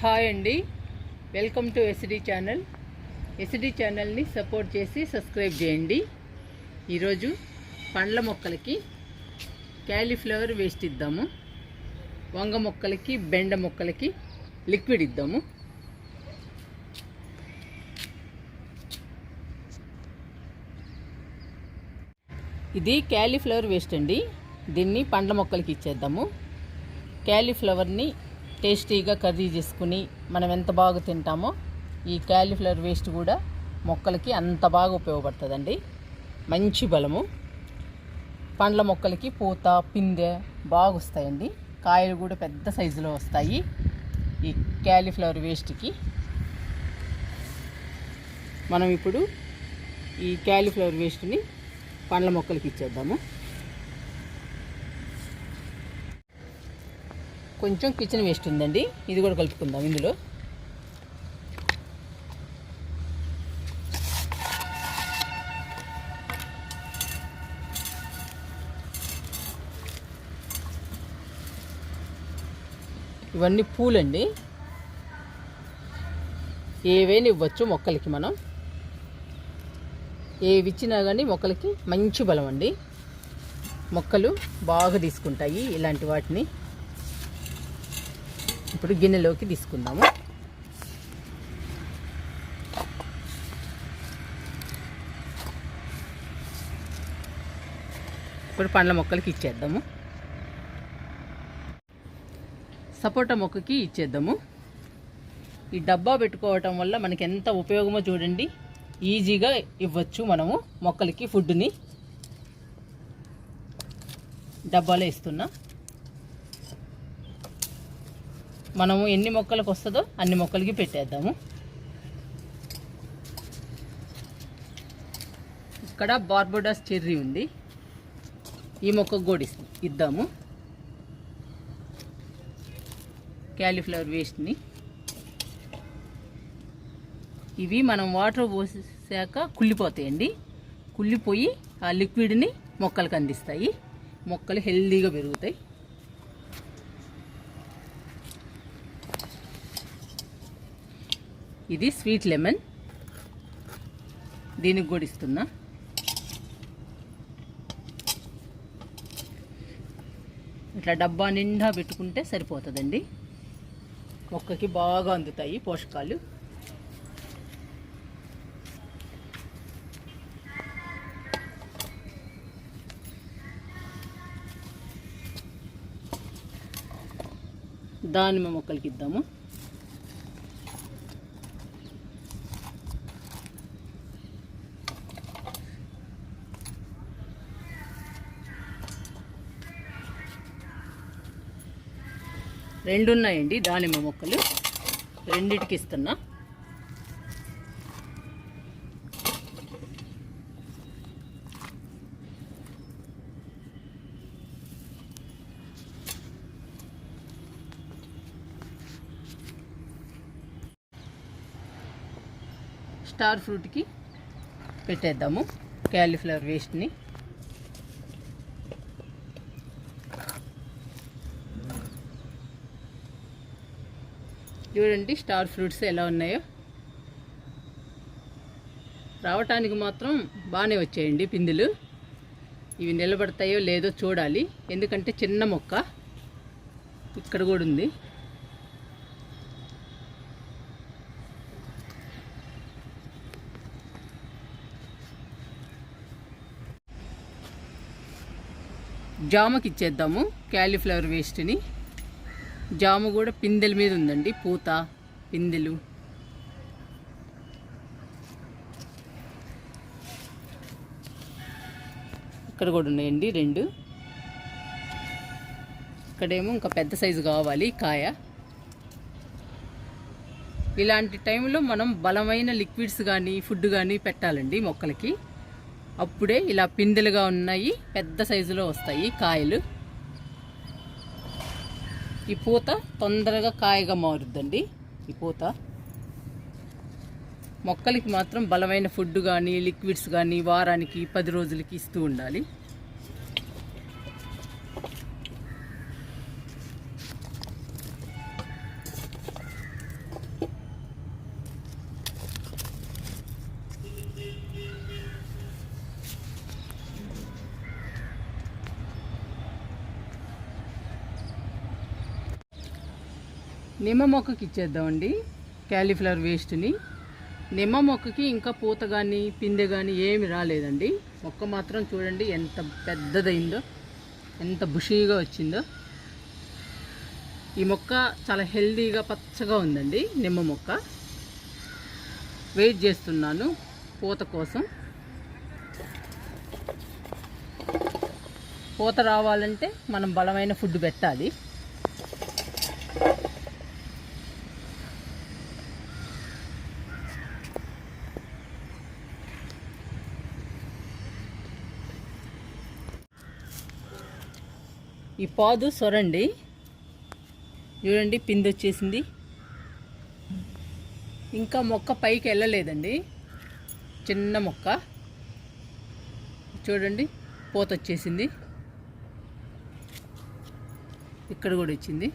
Hi అండి, welcome to SD channel. SD ఛానల్ని support చేసి సబ్స్క్రైబ్ చేయండి. ఈరోజు పండ్ల మొక్కలకి క్యాలీఫ్లవర్ వేస్ట్ ఇద్దాము, వంగ మొక్కలకి బెండ మొక్కలకి లిక్విడ్ ఇద్దాము. ఇది క్యాలీఫ్లవర్ వేస్ట్ అండి. దీన్ని పండ్ల మొక్కలకి ఇచ్చేద్దాము. క్యాలీఫ్లవర్ని టేస్టీగా కర్రీ చేసుకుని మనం ఎంత బాగా తింటామో ఈ క్యాలీఫ్లవర్ వేస్ట్ కూడా మొక్కలకి అంత బాగా ఉపయోగపడుతుందండి. మంచి బలము. పండ్ల మొక్కలకి పూత పిందె బాగా వస్తాయండి. కాయలు కూడా పెద్ద సైజులో వస్తాయి ఈ క్యాలీఫ్లవర్ వేస్ట్కి. మనం ఇప్పుడు ఈ క్యాలీఫ్లవర్ వేస్ట్ని పండ్ల మొక్కలకి ఇచ్చేద్దాము. కొంచెం కిచెన్ వేస్ట్ ఉందండి, ఇది కూడా కలుపుకుందాం ఇందులో. ఇవన్నీ పూలండి, ఏవైనా ఇవ్వచ్చు మొక్కలకి. మనం ఏవి ఇచ్చినా కానీ మొక్కలకి మంచి బలం అండి. మొక్కలు బాగా తీసుకుంటాయి ఇలాంటి వాటిని. ఇప్పుడు గిన్నెలోకి తీసుకుందాము. ఇప్పుడు పండ్ల మొక్కలకి ఇచ్చేద్దాము. సపోటా మొక్కకి ఇచ్చేద్దాము. ఈ డబ్బా పెట్టుకోవటం వల్ల మనకి ఎంత ఉపయోగమో చూడండి. ఈజీగా ఇవ్వచ్చు మనము మొక్కలకి ఫుడ్ని. డబ్బాలో ఇస్తున్నా. మనము ఎన్ని మొక్కలకు వస్తుందో అన్ని మొక్కలకి పెట్టేద్దాము. ఇక్కడ బార్బడోస్ చెర్రీ ఉంది, ఈ మొక్కకు కూడా ఇద్దాము. క్యాలీఫ్లవర్ వేస్ట్ని ఇవి మనం వాటర్ పోసాక కుళ్ళిపోతాయండి. కుళ్ళిపోయి ఆ లిక్విడ్ని మొక్కలకు అందిస్తాయి. మొక్కలు హెల్దీగా పెరుగుతాయి. ఇది స్వీట్ లెమన్, దీనికి కూడా ఇస్తున్నా. ఇట్లా డబ్బా నిండా పెట్టుకుంటే సరిపోతుందండి. మొక్కకి బాగా అందుతాయి పోషకాలు. దానిమ్మ మొక్కలకి ఇద్దాము. రెండు ఉన్నాయండి దానిమ్మ మొక్కలు, రెండిటికి ఇస్తున్నా. స్టార్ ఫ్రూట్కి పెట్టేద్దాము క్యాలీఫ్లవర్ వేస్ట్ని. చూడండి స్టార్ ఫ్రూట్స్ ఎలా ఉన్నాయో. రావటానికి మాత్రం బాగానే వచ్చాయండి పిందులు. ఇవి నిలబడతాయో లేదో చూడాలి, ఎందుకంటే చిన్న మొక్క. ఇక్కడ కూడా ఉంది. జామకి ఇచ్చేద్దాము క్యాలీఫ్లవర్ వేస్ట్ని. జామ కూడా పిందెల మీద ఉందండి, పూత పిందెలు. ఇక్కడ కూడా ఉన్నాయండి రెండు. ఇక్కడేమో ఇంకా పెద్ద సైజు కావాలి కాయ. ఇలాంటి టైంలో మనం బలమైన లిక్విడ్స్ కానీ ఫుడ్ కానీ పెట్టాలండి మొక్కలకి. అప్పుడే ఇలా పిందెలుగా ఉన్నాయి, పెద్ద సైజులో వస్తాయి కాయలు. ఈ పూత తొందరగా కాయగా మారుద్దండి. ఈ పూత మొక్కలకి మాత్రం బలమైన ఫుడ్ కానీ లిక్విడ్స్ కానీ వారానికి 10 రోజులకి ఇస్తూ ఉండాలి. నిమ్మ మొక్కకి ఇచ్చేద్దామండి క్యాలీఫ్లవర్ వేస్ట్ని. నిమ్మ మొక్కకి ఇంకా పూత కానీ పిందె కానీ ఏమి రాలేదండి. మొక్క మాత్రం చూడండి ఎంత పెద్దదైందో, ఎంత బుషీగా వచ్చిందో. ఈ మొక్క చాలా హెల్దీగా పచ్చగా ఉందండి. నిమ్మ మొక్క వెయిట్ చేస్తున్నాను పూత కోసం. పూత రావాలంటే మనం బలమైన ఫుడ్ పెట్టాలి. ఈ పాదు సొరండి, చూడండి పిండి వచ్చేసింది. ఇంకా మొక్క పైకి వెళ్ళలేదండి, చిన్న మొక్క. చూడండి పూత వచ్చేసింది, ఇక్కడ కూడా వచ్చింది.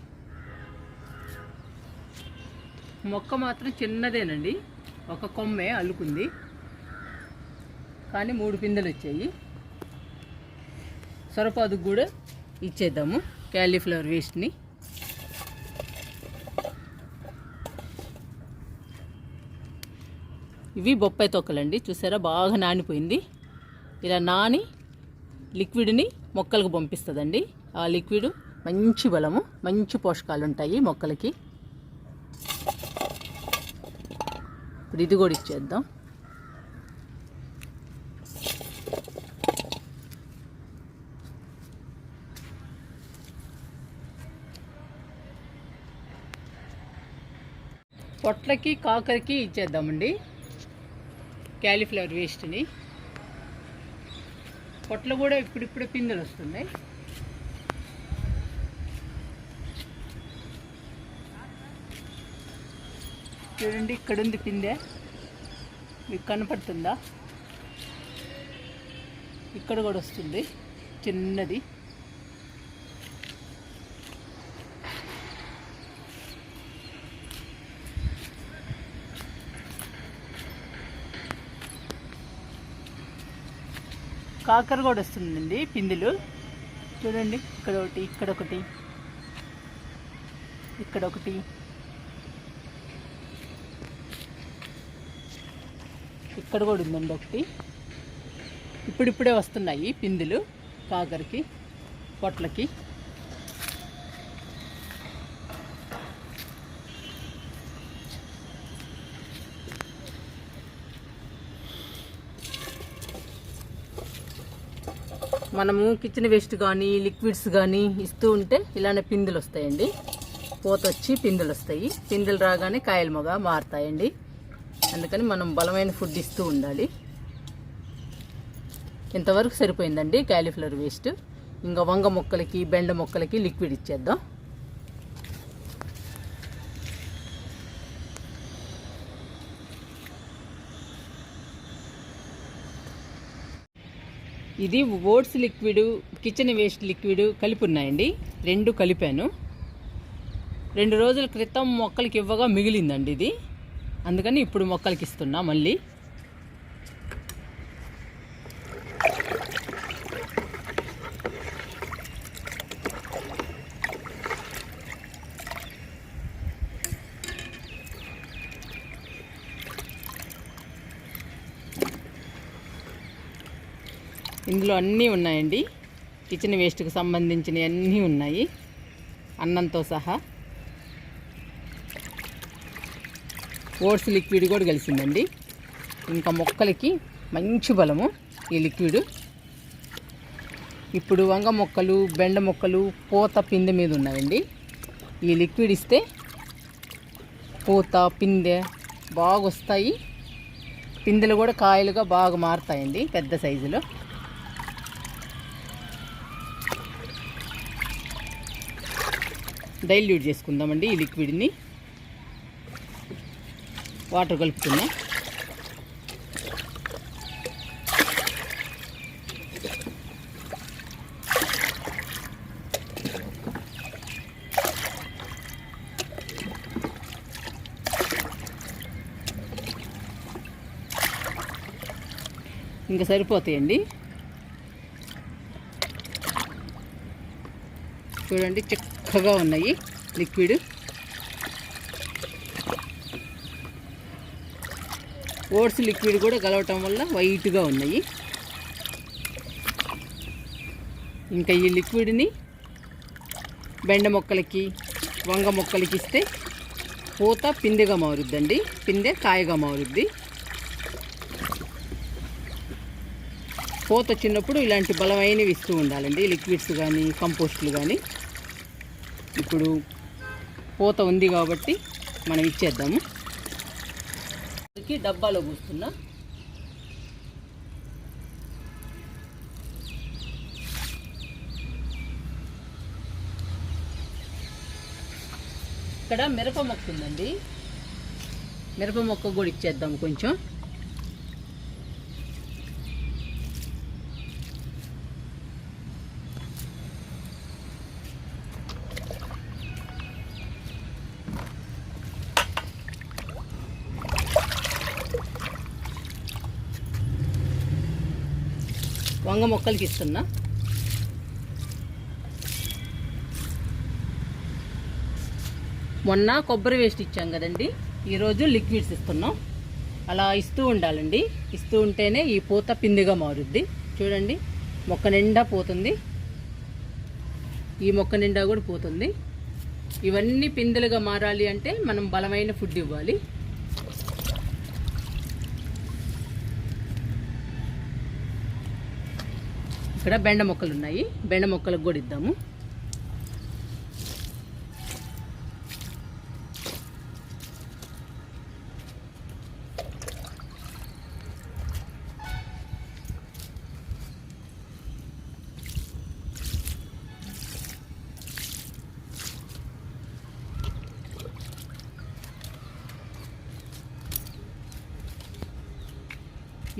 మొక్క మాత్రం చిన్నదేనండి, ఒక కొమ్మే అల్లుకుంది, కానీ 3 పిందెలు వచ్చాయి. సొరపాదుకు కూడా ఇచ్చేద్దాము క్యాలీఫ్లవర్ వేస్ట్ని. ఇవి బొప్పాయి తొక్కలండి, చూసారా బాగా నానిపోయింది. ఇలా నాని లిక్విడ్ని మొక్కలకు పంపిస్తుందండి. ఆ లిక్విడ్ మంచి బలము, మంచి పోషకాలు ఉంటాయి మొక్కలకి. ఇప్పుడు ఇది కూడా ఇచ్చేద్దాం. పొట్లకి కాకరకి ఇచ్చేద్దామండి క్యాలీఫ్లవర్ వేస్ట్ని. పొట్లు కూడా ఇప్పుడిప్పుడే పిందెలు వస్తున్నాయి. చూడండి ఇక్కడ ఉంది పిందె, మీకు కనపడుతుందా? ఇక్కడ కూడా వస్తుంది చిన్నది. కాకర కూడా వస్తుందండి పిందెలు. చూడండి ఇక్కడ ఒకటి, ఇక్కడ ఒకటి, ఇక్కడ ఒకటి, ఇక్కడ కూడా ఉందండి ఒకటి. ఇప్పుడిప్పుడే వస్తున్నాయి పిందెలు కాకరకి, పొట్లకి. మనము కిచెన్ వేస్ట్ కానీ లిక్విడ్స్ కానీ ఇస్తూ ఉంటే ఇలానే పిందెలు వస్తాయండి. పూత వచ్చి పిందెలు వస్తాయి. పిందెలు రాగానే కాయలు మొగ మారుతాయండి. అందుకని మనం బలమైన ఫుడ్ ఇస్తూ ఉండాలి. ఇంతవరకు సరిపోయిందండి క్యాలీఫ్లవర్ వేస్ట్. ఇంకా వంగ మొక్కలకి బెండ మొక్కలకి లిక్విడ్ ఇచ్చేద్దాం. ఇది oats liquid, kitchen waste liquid కలిపి ఉన్నాయండి. 2 కలిపాను. 2 రోజుల క్రితం మొక్కలకి ఇవ్వగా మిగిలిందండి ఇది. అందుకని ఇప్పుడు మొక్కలకి ఇస్తున్నా మళ్ళీ. ఇందులో అన్నీ ఉన్నాయండి, కిచెన్ వేస్ట్కి సంబంధించినవి అన్నీ ఉన్నాయి, అన్నంతో సహా. ఓట్స్ లిక్విడ్ కూడా కలిసిందండి. ఇంకా మొక్కలకి మంచి బలము ఈ లిక్విడ్. ఇప్పుడు వంగ మొక్కలు బెండ మొక్కలు పూత పిందె మీద ఉన్నాయండి. ఈ లిక్విడ్ ఇస్తే పూత పిందె బాగా వస్తాయి. పిందెలు కూడా కాయలుగా బాగా మారుతాయండి పెద్ద సైజులో. డైల్యూట్ చేసుకుందామండి ఈ లిక్విడ్ని. వాటర్ కలుపుతున్నా. ఇంకా సరిపోతాయండి. చూడండి చక్కగా ఉన్నాయి లిక్విడ్. ఓట్స్ లిక్విడ్ కూడా కలవటం వల్ల వైట్గా ఉన్నాయి. ఇంకా ఈ లిక్విడ్ని బెండ మొక్కలకి, వంగ మొక్కలకి ఇస్తే పూత పిందెగా మారుద్దండి. పిందె కాయగా మారుద్ది. పూత వచ్చినప్పుడు ఇలాంటి బలమైనవి ఇస్తూ ఉండాలండి, లిక్విడ్స్ కానీ కంపోస్టులు కానీ. ఇప్పుడు పూత ఉంది కాబట్టి మనం ఇచ్చేద్దాము. డబ్బాలో పూస్తున్నా. ఇక్కడ మిరప మొక్క ఉందండి, మిరప మొక్క కూడా ఇచ్చేద్దాం కొంచెం. వంగ మొక్కలకి ఇస్తున్నా. మొన్న కొబ్బరి వేస్ట్ ఇచ్చాం కదండి, ఈరోజు లిక్విడ్స్ ఇస్తున్నాం. అలా ఇస్తూ ఉండాలండి. ఇస్తూ ఉంటేనే ఈ పూత పిందిగా మారుద్ది. చూడండి, మొక్క నిండా పోతుంది. ఈ మొక్క నిండా కూడా పోతుంది. ఇవన్నీ పిందెలుగా మారాలి అంటే మనం బలమైన ఫుడ్ ఇవ్వాలి. ఇక్కడ బెండ మొక్కలు ఉన్నాయి, బెండ మొక్కలకు కూడా ఇద్దాము.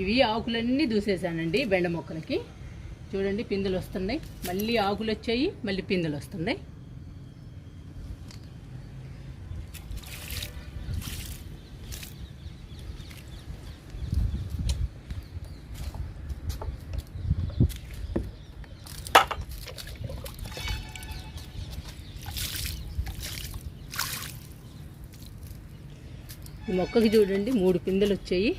ఇవి ఆకులన్నీ దూసేసానండి బెండ మొక్కలకి. చూడండి, పిందెలు వస్తున్నాయి. మళ్ళీ ఆకులు వచ్చాయి, మళ్ళీ పిందెలు వస్తున్నాయి. ఈ మొక్కకి చూడండి 3 పిందెలు వచ్చాయి.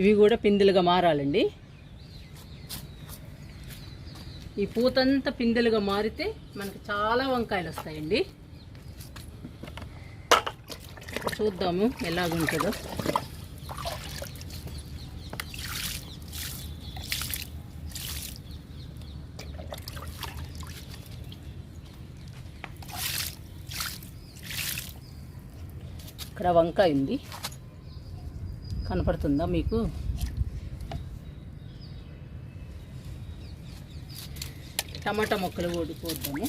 ఇవి కూడా పిందెలుగా మారాలండి. ఈ పూతంతా పిందెలుగా మారితే మనకు చాలా వంకాయలు వస్తాయండి. చూద్దాము ఎలాగుంటుందో. ఇక్కడ వంకాయ ఉంది, కనపడుతుందా మీకు? టమాటా మొక్కలు ఓడిపోద్దాము.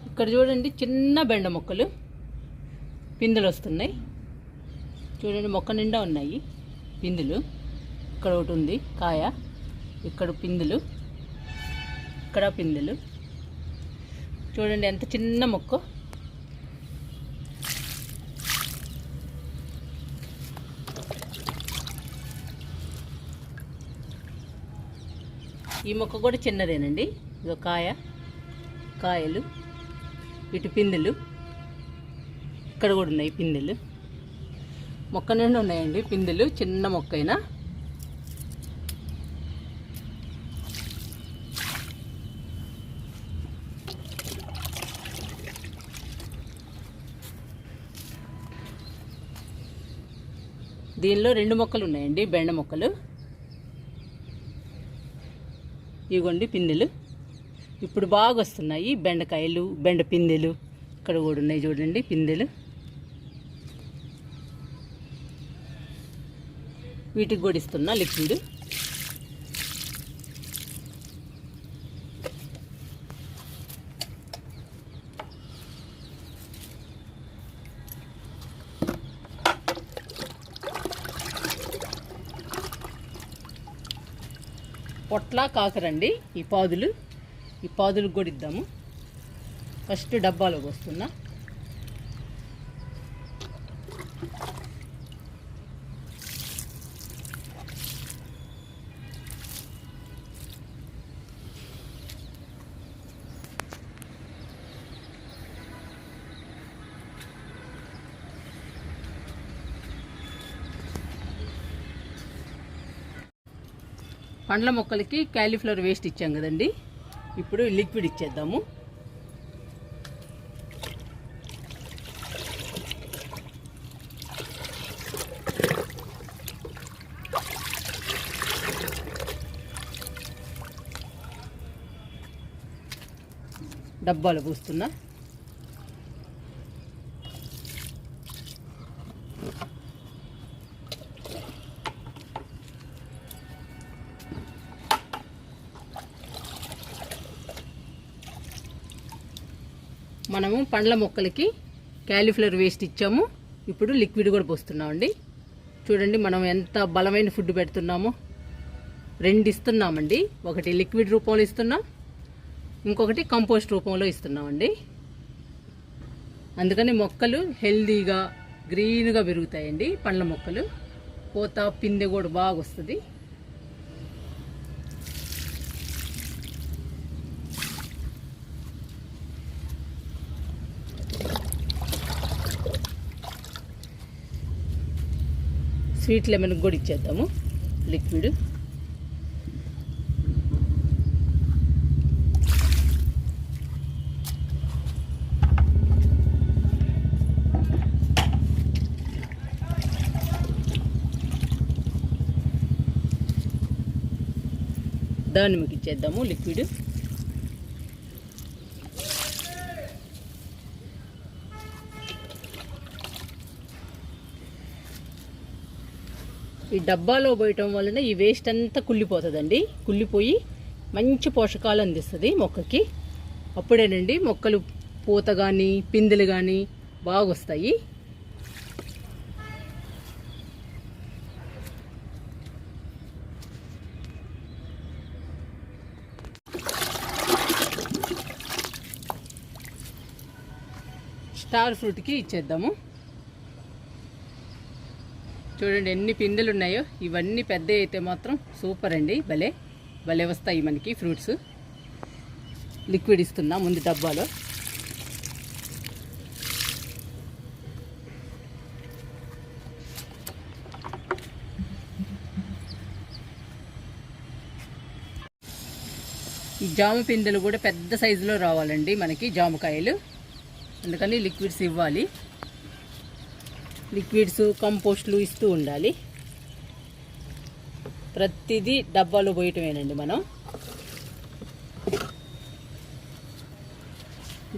ఇక్కడ చూడండి, చిన్న బెండ మొక్కలు పిందెలు వస్తున్నాయి. చూడండి, మొక్క నిండా ఉన్నాయి పిందెలు. ఇక్కడ ఒకటి ఉంది కాయ, ఇక్కడ పిందెలు, ఇక్కడ పిందెలు. చూడండి ఎంత చిన్న మొక్క. ఈ మొక్క కూడా చిన్నదేనండి. ఇదో కాయ, కాయలు, ఇటు పిందెలు, ఇక్కడ కూడా ఉన్నాయి పిందెలు. మొక్క నిండా ఉన్నాయండి పిందెలు, చిన్న మొక్క అయినా. దీనిలో 2 మొక్కలు ఉన్నాయండి, బెండ మొక్కలు. ఇదిగోండి పిందెలు. ఇప్పుడు బాగా వస్తున్నాయి బెండకాయలు, బెండ పిందెలు. ఇక్కడ కూడా ఉన్నాయి చూడండి పిందెలు. వీటికి కూడా ఇస్తున్నా లిక్విడ్. పొట్ల కాకరండి ఈ పాదులు. ఈ పాదులకు కూడా ఇద్దాము. ఫస్ట్ డబ్బాలోకి వస్తున్నా. పండ్ల మొక్కలకి క్యాలీఫ్లవర్ వేస్ట్ ఇచ్చాం కదండి, ఇప్పుడు లిక్విడ్ ఇచ్చేద్దాము. డబ్బాలు పూస్తున్నా. మనము పండ్ల మొక్కలకి క్యాలీఫ్లవర్ వేస్ట్ ఇచ్చాము, ఇప్పుడు లిక్విడ్ కూడా పోస్తున్నామండి. చూడండి మనం ఎంత బలమైన ఫుడ్ పెడుతున్నామో. 2 ఇస్తున్నామండి, ఒకటి లిక్విడ్ రూపంలో ఇస్తున్నాం, ఇంకొకటి కంపోస్ట్ రూపంలో ఇస్తున్నామండి. అందుకని మొక్కలు హెల్దీగా గ్రీన్గా పెరుగుతాయండి. పండ్ల మొక్కలు పూత పిందె కూడా బాగా వస్తుంది. స్వీట్ లెమన్ కూడా ఇచ్చేద్దాము లిక్విడ్. దానిమ్మకి ఇచ్చేద్దాము లిక్విడ్. ఈ డబ్బాలో పోయటం వలన ఈ వేస్ట్ అంతా కుళ్ళిపోతుందండి. కుళ్ళిపోయి మంచి పోషకాలు అందిస్తుంది మొక్కకి. అప్పుడేనండి మొక్కలు పూత కానీ పిందెలు కానీ బాగా వస్తాయి. స్టార్ ఫ్రూట్కి ఇచ్చేద్దాము. చూడండి ఎన్ని పిందెలు ఉన్నాయో. ఇవన్నీ పెద్ద అయితే మాత్రం సూపర్ అండి, భలే భలే వస్తాయి మనకి ఫ్రూట్స్. లిక్విడ్ ఇస్తున్నా ముందు డబ్బాలో. ఈ జామ పిందెలు కూడా పెద్ద సైజులో రావాలండి మనకి జామకాయలు, అందుకని లిక్విడ్స్ ఇవ్వాలి. లిక్విడ్స్ కంపోస్ట్లు ఇస్తూ ఉండాలి. ప్రతిదీ డబ్బాలో పోయటమేనండి మనం.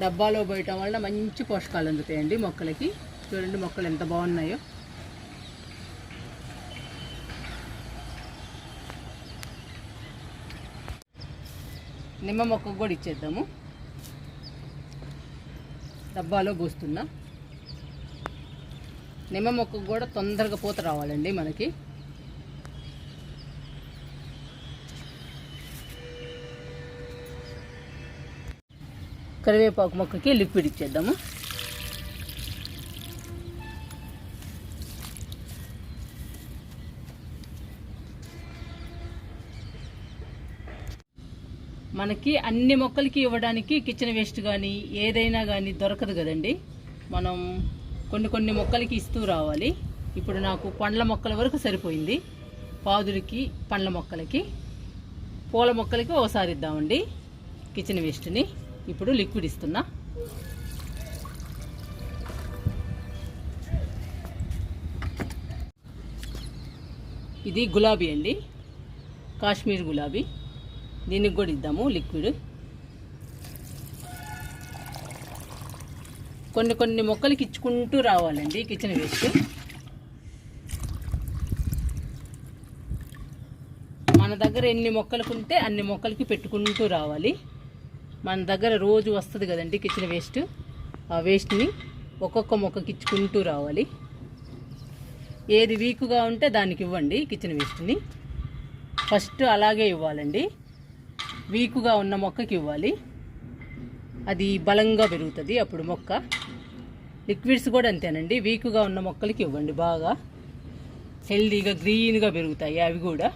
డబ్బాలో పోయటం వల్ల మంచి పోషకాలు అందుతాయండి మొక్కలకి. చూడండి మొక్కలు ఎంత బాగున్నాయో. నిమ్మ మొక్కకు కూడా ఇచ్చేద్దాము. డబ్బాలో పోస్తున్నా. నిమ్మ మొక్కకు కూడా తొందరగా పూత రావాలండి మనకి. కరివేపాకు మొక్కకి లిక్విడ్ ఇచ్చేద్దాము. మనకి అన్ని మొక్కలకి ఇవ్వడానికి కిచెన్ వేస్ట్ కానీ ఏదైనా కానీ దొరకదు కదండి. మనం కొన్ని మొక్కలకి ఇస్తూ రావాలి. ఇప్పుడు నాకు పండ్ల మొక్కల వరకు సరిపోయింది. పాదులకి పండ్ల మొక్కలకి పూల మొక్కలకి ఒకసారి ఇద్దామండి కిచెన్ వేస్ట్ని. ఇప్పుడు లిక్విడ్ ఇస్తున్నా. ఇది గులాబీ అండి, కాశ్మీర్ గులాబీ. దీనికి కూడా ఇద్దాము లిక్విడ్. కొన్ని మొక్కలకి ఇచ్చుకుంటూ రావాలండి కిచెన్ వేస్ట్. మన దగ్గర ఎన్ని మొక్కలకు ఉంటే అన్ని మొక్కలకి పెట్టుకుంటూ రావాలి. మన దగ్గర రోజు వస్తుంది కదండి కిచెన్ వేస్ట్. ఆ వేస్ట్ని ఒక్కొక్క మొక్కకి ఇచ్చుకుంటూ రావాలి. ఏది వీక్గా ఉంటే దానికి ఇవ్వండి కిచెన్ వేస్ట్ని. ఫస్ట్ అలాగే ఇవ్వాలండి. వీకుగా ఉన్న మొక్కకి ఇవ్వాలి. అది బలంగా పెరుగుతుంది అప్పుడు మొక్క. లిక్విడ్స్ కూడా అంతేనండి, వీకుగా ఉన్న మొక్కలకి ఇవ్వండి. బాగా హెల్దీగా గ్రీన్గా పెరుగుతాయి అవి కూడా.